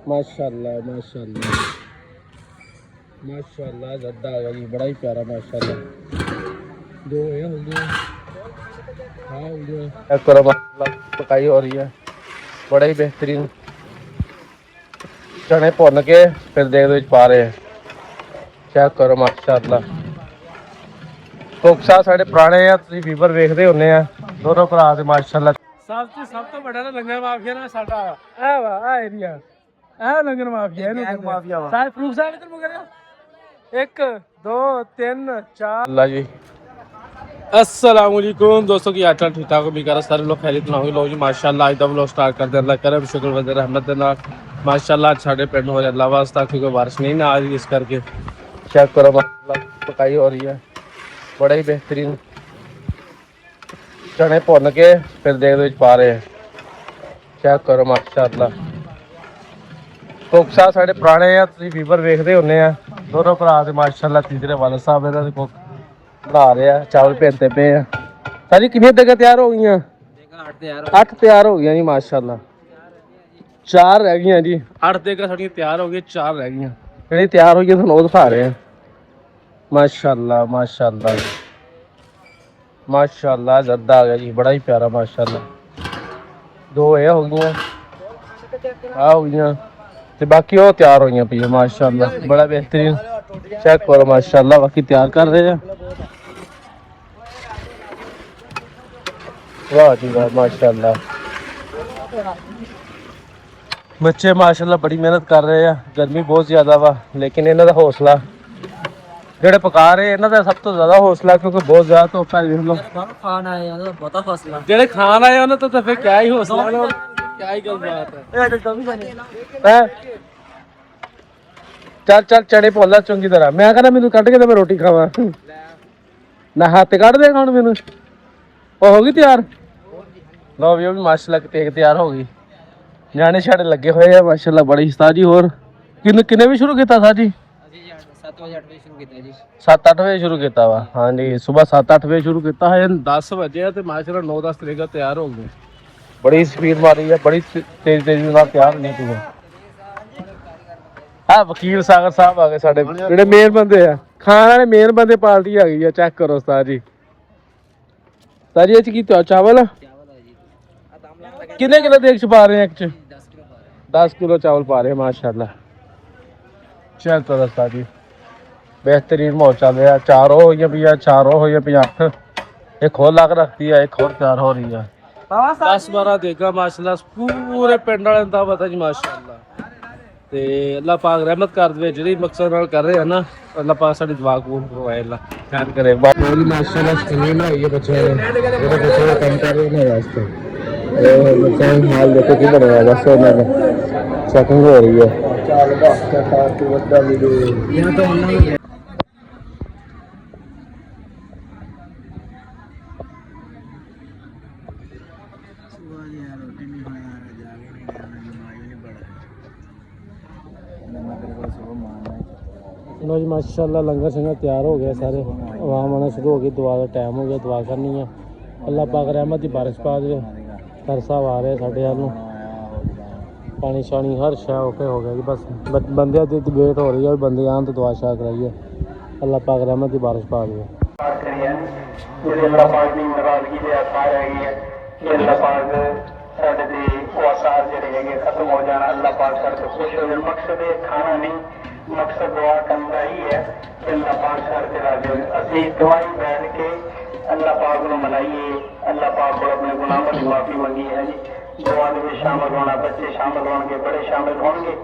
माशाल्लाह माशाल्लाह माशाल्लाह जद्दा आ गया जी, बड़ा ही प्यारा माशाल्लाह। दो ये हो गए, हाँ हो गया। चेक करो माशाल्लाह, पकाई हो रही है, बड़ा ही बेहतरीन। चने भुन के फिर देख पा रहे हैं। चेक करो माशाल्लाह। कोकसा साढ़े पुराने आ, तुसीं वीवर वेखदे हुंदे आ, दोनों भरा ते माशाल्लाह। सब तो बड़ा लंगर माफिया ना साडा ए वा आ एरिया ए लंगर माफिया ਇਹਨੂੰ ਮਾਫੀਆ ਵਾ ਸਾਇਦ ਫਰੂਕ ਸਾਹਿਬ ਇੱਧਰ ਮੁਕਰਿਆ 1 2 3 4 ਅੱਲਾ ਜੀ। अस्सलाम वालेकुम दोस्तों की यात्रा ठीक ठाक उम्मीद कर सारे लोग खैरियत ना होगी। लोग जी माशाल्लाह आज दा व्लॉग स्टार्ट करते अल्लाह करम शुक्र वजह रहमत दे नाल माशाल्लाह साडे पिंड हो अल्लाह वास्ता क्योंकि बारिश नहीं ना आ रही, इस करके चेक करो माशाल्लाह पकाई हो रही है, बड़ा ही बेहतरीन। चने भुन के फिर देख पा रहे हैं। चेक करो माशाल्लाह। कोकसा साढ़े पुराने आ, तुसीं वीवर वेखदे हुंदे आ, दोनों भरा ते माशाल्लाह। तीसरे वाले साहब इन्हां दे कोक बना रहे हैं, चावल भेजते पे हैं। सारी कितनी देगा तैयार हो गई? 8 तैयार हो गई जी माशाल्लाह। 4 रह गई जी, 8 देगा साड़ी तैयार हो गई, 4 रह गई। जी तैयार हो गई तो दिखा रहे हैं माशाल्लाह माशाल्लाह माशाल्लाह। जर्दा आ गया जी, बड़ा ही प्यारा माशाल्लाह। 2 ये हो गई, आ हो गई ते बाकी वो तैयार हो गई पी माशाल्लाह, बड़ा बेहतरीन। चेक करो माशाल्लाह, बाकी तैयार कर रहे हैं। वाह जी वाह माशाल्लाह। बच्चे माशाल्लाह बड़ी मेहनत कर रहे हैं, गर्मी बहुत ज़्यादा वा, लेकिन इन्हों का हौसला ਜਿਹੜੇ ਪਕਾ ਰਹੇ ਇਹਨਾਂ ਦਾ ਸਭ ਤੋਂ ਜ਼ਿਆਦਾ ਹੌਸਲਾ, ਕਿਉਂਕਿ ਬਹੁਤ ਜ਼ਿਆਦਾ ਧੁੱਪ ਹੈ। ਵੇਖ ਲਓ ਖਾਣ ਆਏ ਉਹਨਾਂ ਦਾ ਬਹੁਤਾ ਹੌਸਲਾ, ਜਿਹੜੇ ਖਾਣ ਆਏ ਉਹਨਾਂ ਤੋਂ ਤਾਂ ਫਿਰ ਕਿਆ ਹੀ ਹੌਸਲਾ, ਕਿਆ ਹੀ ਗੱਲ ਬਾਤ ਹੈ। ਚੱਲ ਚੱਲ ਚਣੇ ਭੁੱਲ ਚੰਗੀ ਤਰ੍ਹਾਂ, ਮੈਂ ਕਹਿੰਦਾ ਮੈਨੂੰ ਕੱਢ ਕੇ ਤੇ ਮੈਂ ਰੋਟੀ ਖਾਵਾਂ ਨਾ, ਹੱਥ ਕੱਢ ਦੇ ਹੁਣ ਮੈਨੂੰ। ਉਹ ਹੋ ਗਈ ਤਿਆਰ, ਲਓ ਵੀ ਉਹ ਵੀ ਮਾਸ਼ਾਅੱਲਾ ਕੇਕ ਤਿਆਰ ਹੋ ਗਈ। ਨਿਆਣੇ ਛਾੜੇ ਲੱਗੇ ਹੋਏ ਆ ਮਾਸ਼ਾਅੱਲਾ, ਬੜੀ ਉਸਤਾਦ ਜੀ। ਹੋਰ ਕਿੰਨੇ ਵੀ ਸ਼ੁਰੂ ਕੀਤਾ ਸਾਜੀ? 7-8 ਵਜੇ ਸ਼ੁਰੂ ਕੀਤਾ ਵਾ। ਹਾਂਜੀ ਸਵੇਰ 7-8 ਵਜੇ ਸ਼ੁਰੂ ਕੀਤਾ ਹੈ, 10 ਵਜੇ ਤੇ ਮਾਸ਼ਾਅੱਲਾ 9-10 ਤਰੀਕਾ ਤਿਆਰ ਹੋ ਗਏ। ਬੜੀ ਸਪੀਡ ਮਾਰੀ ਹੈ, ਬੜੀ ਤੇਜ਼ ਨਾਲ ਤਿਆਰ ਨਹੀਂ ਤੂੰ। ਹਾਂ ਵਕੀਲ ਸਾਗਰ ਸਾਹਿਬ ਆ ਗਏ ਸਾਡੇ, ਜਿਹੜੇ ਮੇਨ ਬੰਦੇ ਆ, ਖਾਣ ਵਾਲੇ ਮੇਨ ਬੰਦੇ। ਪਾਰਟੀ ਆ ਗਈ ਆ, ਚੈੱਕ ਕਰੋ ਉਸਤਾਦ ਜੀ। ਉਸਤਾਦ ਜੀ ਇਹ ਚ ਕੀ ਚਾਵਲ ਕਿੰਨੇ ਕਿਲੋ ਦੇਖ ਚ ਪਾ ਰਹੇ ਆ? ਇੱਕ ਚ 10 किलो चावल पा रहे हैं माशाल्लाह। चल तो उस्ताद जी बेहतरीन माहौल चल रहा है। 4 हो गई 4 हो गई 8, एक और लाख रखती है, एक और तैयार हो रही है। 10-12 देगा माशाल्लाह, पूरे पिंड वाले का पता जी माशाल्लाह। ते अल्लाह पाक रहमत कर दे, जिहड़ी मकसद नाल कर रहे हैं ना, अल्लाह पाक साडी दुआ कबूल करवाए, अल्लाह खैर करे। माशाल्लाह स्क्रीन है ये बच्चे बच्चे काम कर रहे हैं वास्ते। बच्चा हाल देखो कि बनेगा, बस चेकिंग हो रही है। लो जी माशाल्लाह लंगर शंगर तैयार हो गया, सारे आवाम आना शुरू हो गई। दुआ का टाइम हो गया, दुआ करनी है। अल्लाह पाक रहमत की बारिश पा दे। सर साहब आ रहे साढ़े हाल, पानी शानी हर शह ओके हो गया जी। बस बंदे की वेट हो रही है, बंदे आन तो दुआ शाह कराइए, अल्लाह पाक रहमत की बारिश पा दे। खत्म हो जाना, अल्लाह पाक करके खुश हो जाए। मकसद खाना नहीं, मकसद दुआ करना ही है। अल्लाह पाक करके राजी असि दवाई बैठ के अल्लाह पाक को मनाइए, अल्लाह पाक को अपने गुनाहों की माफी मंगी है जी। दुआ में शामिल होना, बच्चे शामिल होंगे, बड़े शामिल होंगे,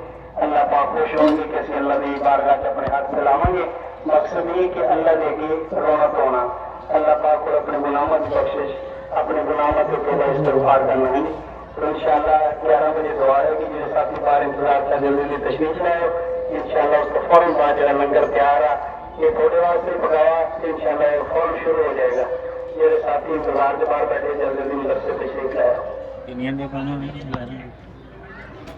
अल्लाह पाक खुश होंगे कि असि अल्लाह की बारगाह से अपने हाथ फैलावेंगे। मकसद ये कि अल्लाह देगी रौनक होना, अल्लाह पाक को अपने गुनाहों की बख्शिश, अपने गुनाहों के तौबा इस्तगफार करना है। तो इंशाअल्लाह 11 बजे दुआ है कि मेरे साथी बाहर इंतजार कर जल्दी तशरीफ लाए। इंशाअल्लाह उसको फौरन बाद जरा लंगर तैयार है, ये थोड़े वास्ते पकाया, इंशाअल्लाह ये फौरन शुरू हो जाएगा। मेरे साथी इंतजार के बाहर बैठे, जल्दी उधर से तशरीफ लाए।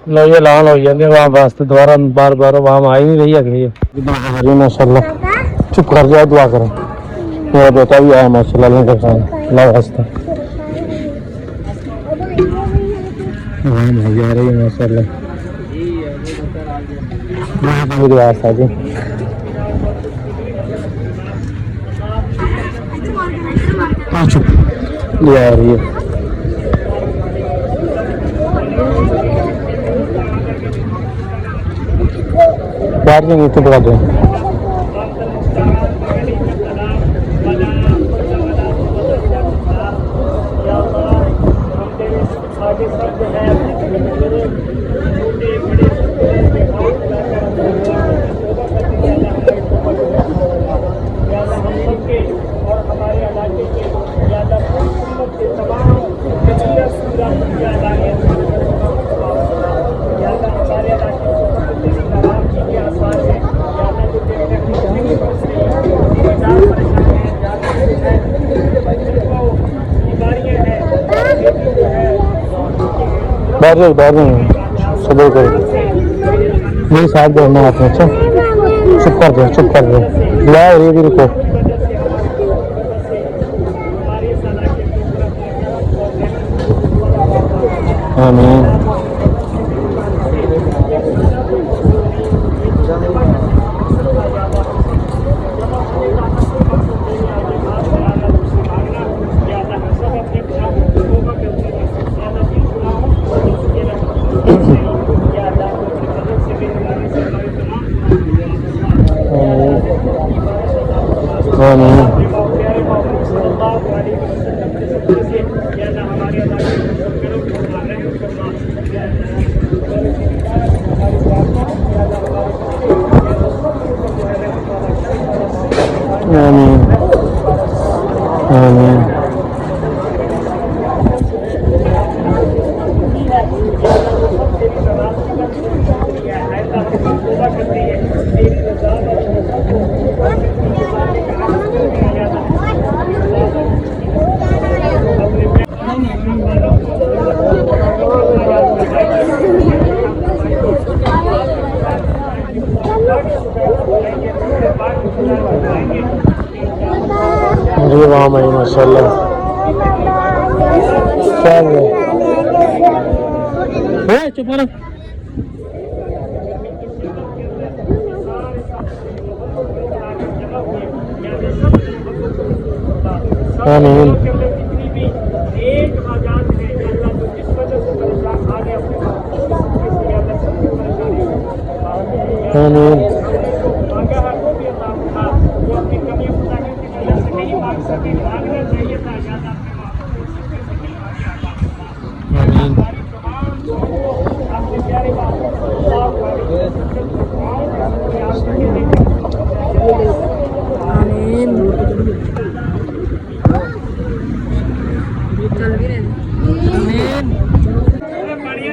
लो ये ऐलान हो जाते वहाँ वास्ते दोबारा बार बार वहाँ आ ही नहीं रही है माशाल्लाह। चुप कर जाओ, दुआ करो। मेरा बेटा भी आया माशाल्लाह लंगर खाने अल्लाह वास्ते। हाँ भाई आ रही है माशाल्लाह। मेरी व्यवस्था जी ले आ रही है बाहर से नीचे पकड़ दो बाहर सुबह को मेरे साथ दौड़ना हाथ में अच्छा चुप कर दो ला ये भी रुको आमीन आमीन आमीन अरे वाह भाई माशाल्लाह क्या है चुप रहो आमीन आमीन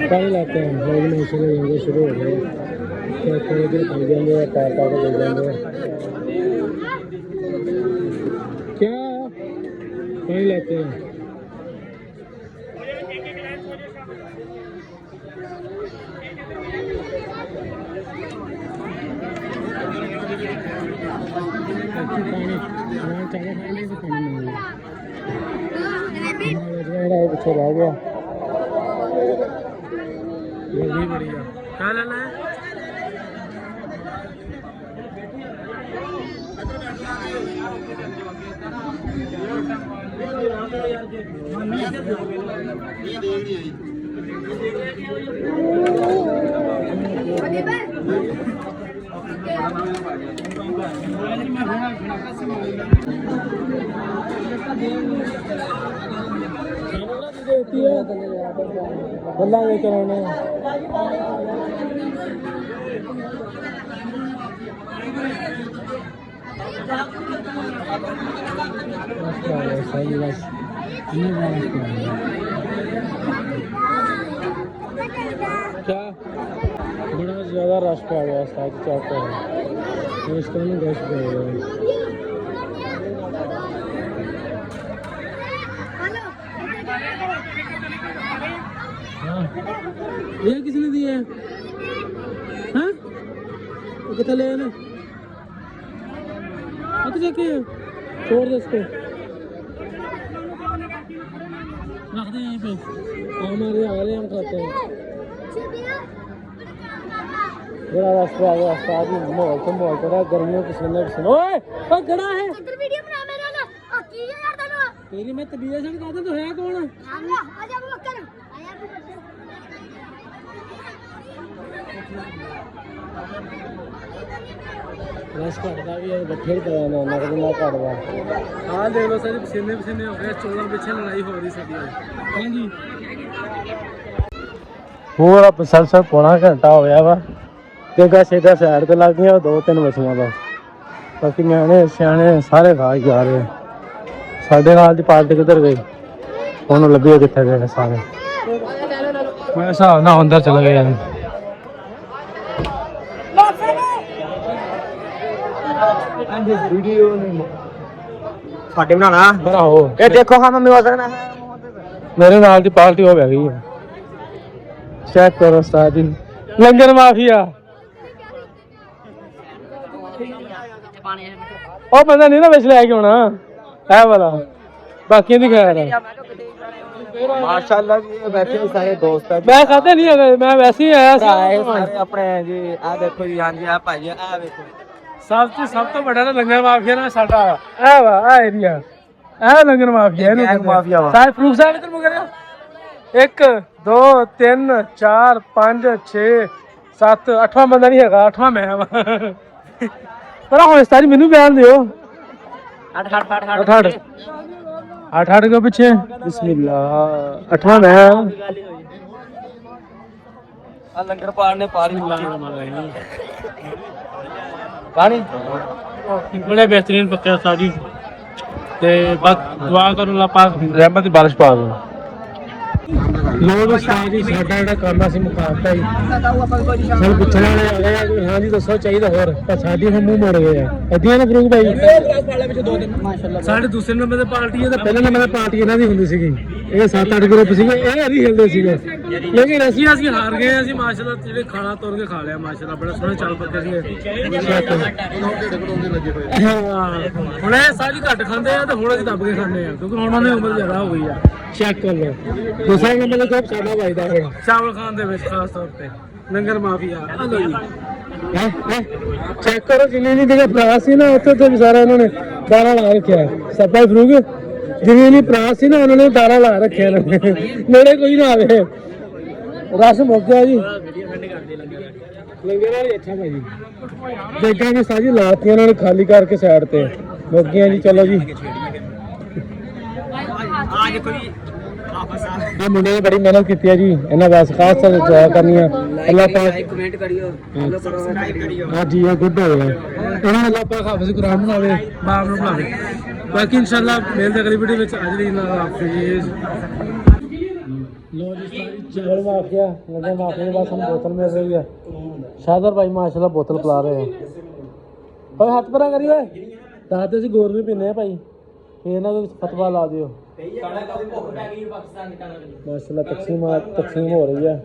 पानी लाते हैं लोग मौसम लेंगे शुरू हो गए थोड़े दिन खा जाएंगे पैर पा के ले जाएंगे क्या पानी लाते हैं पीछे रह गया ये भी बढ़िया क्या लेना है बल्ला ये कराने सही बस क्या बड़ा ज़्यादा रश पे आ गया साथ चाहते हैं इसका नहीं रश पे आ गया ये किसने दिया है हाँ कितना ले ना जाके छोड़ दे इसको रख दे यहीं पे हमारे आ रहे हैं हम खाते हैं मेरा रास्ते आ गया उस्ताद जी माहौल तो माहौल थोड़ा गर्मियों पसीने पसीने ओए ओ खड़ा है इधर वीडियो बना मेरे ना आ की है यार तनु तेरी मैं तबीयत से कहता तो है कौन आजा अबू बकर आया अबू बकर रस घटदा भी है बट्ठे ही पता ना नगद ना घटदा हां देख लो सर पसीने पसीने हो गए 14 पीछे लड़ाई हो रही साडी हां जी पूरा मुसलसल पौना घंटा हो गया वा ते सीधा साइड ते लग गया 2-3 बचियां बस बाकी न्याणे सियाणे सारे खा ही जा रहे साडे नाल दी पार्टी किधर गई ਉਹਨੂੰ ਲੱਭੀ ਕਿੱਥੇ ਗਏ ਸਾਰੇ ਮੈਂ ਹਿਸਾਬ ਨਾਲ ਅੰਦਰ ਚਲੇ ਗਏ ਯਾਰ ਵੀਡੀਓ ਨਹੀਂ ਫਾਟੇ ਬਣਾਣਾ ਬਣਾਓ ਇਹ ਦੇਖੋ ਹਾਂ ਮੰਮੀ ਵਾਸਤੇ ਮੇਰੇ ਨਾਲ ਦੀ ਪਾਰਟੀ ਹੋ ਗਈ ਹੈ ਚੈੱਕ ਕਰੋ ਉਸਤਾਦ ਜੀ ਲੰਗਰ ਮਾਫੀਆ ਉਹ ਬੰਦਾ ਨਹੀਂ ਨਾ ਵਿੱਚ ਲੈ ਕੇ ਆਉਣਾ ਇਹ ਵਾਲਾ ਬਾਕੀਆਂ ਦੀ ਖੈਰ ਹੈ माशाल्लाह जी बैठे सारे दोस्त हैं मैं खाते नहीं है मैं वैसे ही आया सारे अपने जी आ देखो जी हां जी आ भाई आ देखो सब तो बड़ा ना लंगर माफिया ना साडा आ वा आ एरिया आ लंगर माफिया है माफिया सारे प्रूफ साहब इधर मुकरे 1 2 3 4 5 6 7 8वां बंदा नहीं हैगा 8वां मैं पर ਹੁਣ ਸਾਰੀ ਮੈਨੂੰ ਬਿਆਨ ਦਿਓ 8 8 के पीछे बिस्मिल्लाह 8वां मैं लंगर पार ने पार पानी बड़े बेहतरीन पक्का सारी ते बस दुआ करो अल्लाह पाक रहमत दी बारिश पा दे लोग सारी साडा जेड़ा काम ਅਸੀਂ ਮੁਕਾਬਤਾ ਹੀ ਸਾਨੂੰ ਪੁੱਛਣ ਵਾਲੇ ਆ ਗਏ ਆ ਕਿ ਹਾਂ ਜੀ ਦੱਸੋ ਚਾਹੀਦਾ ਹੋਰ ਪਰ ਸਾਡੀ ਹੁਣ ਮੂੰਹ ਮੋੜ ਗਏ ਆ ਇਦਾਂ ਨਾ ਫਰੂਕ ਭਾਈ ਮਾਸ਼ਾਅੱਲਾ ਸਾਡੇ ਦੂਸਰੇ ਨੰਬਰ ਤੇ ਪਾਰਟੀ ਹੈ ਤੇ ਪਹਿਲੇ ਨੰਬਰ ਤੇ ਪਾਰਟੀ ਇਹਨਾਂ ਦੀ ਹੁੰਦੀ ਸੀਗੀ ਇਹ 7-8 ਗਰੁੱਪ ਸੀਗੇ ਇਹ ਨਹੀਂ ਖੇਡਦੇ ਸੀਗੇ ਲੇਕਿਨ ਅਸੀਂ ਹਾਰ ਗਏ ਅਸੀਂ ਮਾਸ਼ਾਅੱਲਾ ਜਿਹੜੇ ਖਾਣਾ ਤੋੜ ਕੇ ਖਾ ਲਿਆ ਮਾਸ਼ਾਅੱਲਾ ਬੜਾ ਸੋਹਣਾ ਚੱਲ ਪੱਕੇ ਸੀਗੇ ਹੁਣ ਇਹ ਸਾਰੀ ਘੱਟ ਖਾਂਦੇ ਆ ਤੇ ਹੁਣ ਅਸੀਂ ਦੱਬ ਕੇ ਖਾਂਦੇ ਆ ਕਿਉਂਕਿ ਹੁਣ ਉਹਨਾਂ ਦੀ ਉਮਰ ਜ਼ਿਆਦਾ ਹੋ ਗਈ ਆ ਚੈੱਕ ਕਰ ਲਓ ਦੂਸਰੇ ਨੰਬਰ ਤੇ ਸਾਡਾ ਭਾਈਦਾ ਹੈ ਚਾਵਲ ਖਾਣ ਦੇ ਵਿੱਚ ਖਾਸ ਤੌਰ ਤੇ ਲੰਗਰ ਮਾਫੀਆ ਆ ਲੋ ਜੀ ਚੈੱਕ ਕਰੋ ਜਿੰਨੇ ਨਹੀਂ ਦੇ ਭਰਾ ਸੀ ਨਾ ਉੱਥੇ ਤੇ ਸਾਰਾ ਇਹਨਾਂ ਨੇ ਦਾਣਾ ਲਾ ਰੱਖਿਆ ਸੱਪਾ ਫਰੂਗ ਜਿੰਨੇ ਨਹੀਂ ਭਰਾ ਸੀ ਨਾ ਉਹਨਾਂ ਨੇ ਦਾਣਾ ਲਾ ਰੱਖਿਆ ਨੇੜੇ ਕੋਈ ਨਾ ਆਵੇ ਰਸ ਮੁੱਕ ਗਿਆ ਜੀ ਲੰਗਰ ਵਾਲੀ ਅੱਛਾ ਭਾਈ ਦੇਖਾਂ ਕਿ ਸਾਜੀ ਲਾਤੀਆਂ ਉਹਨਾਂ ਨੇ ਖਾਲੀ ਕਰਕੇ ਸਾਈਡ ਤੇ ਮੁੱਕ ਗਈਆਂ ਜੀ ਚਲੋ ਜੀ आज कोई ਆ ਮੁੰਡੇ ਨੇ ਬੜੀ ਮਿਹਨਤ ਕੀਤੀ ਹੈ ਜੀ ਇਹਨਾਂ ਵਾਸਤੇ ਖਾਸ ਤੌਰ ਤੇ ਦੁਆ ਕਰਨੀ ਹੈ ਅੱਲਾਹ ਪਾਕ ਕਮੈਂਟ ਕਰਿਓ ਫੋਲੋ ਕਰੋ ਸਬਸਕ੍ਰਾਈਬ ਕਰਿਓ ਹਾਂ ਜੀ ਇਹ ਗੁੱਡ ਹੋ ਗਿਆ ਉਹਨਾਂ ਅੱਲਾਹ ਪਾਕ ਹਾਫਿਜ਼ ਕੁਰਾਨ ਬਣਾਵੇ ਬਾਪ ਨੂੰ ਬਣਾਵੇ ਬਾਕੀ ਇਨਸ਼ਾਅੱਲਾ ਮਿਲਦੇ ਅਗਲੀ ਵੀਡੀਓ ਵਿੱਚ ਅੱਜ ਲਈ ਨਾਲ ਹਾਫਿਜ਼ लो जी चावल माफिया लगे माफिया के बाद हम बोतल मिल रही है शादर भाई माशाल्लाह बोतल पिला रहे हैं भाई हाथ पर करिए दादे से गोर भी पीने भाई फिर ना कोई फतवा ला दियो माशाल्लाह तकसीम हो रही है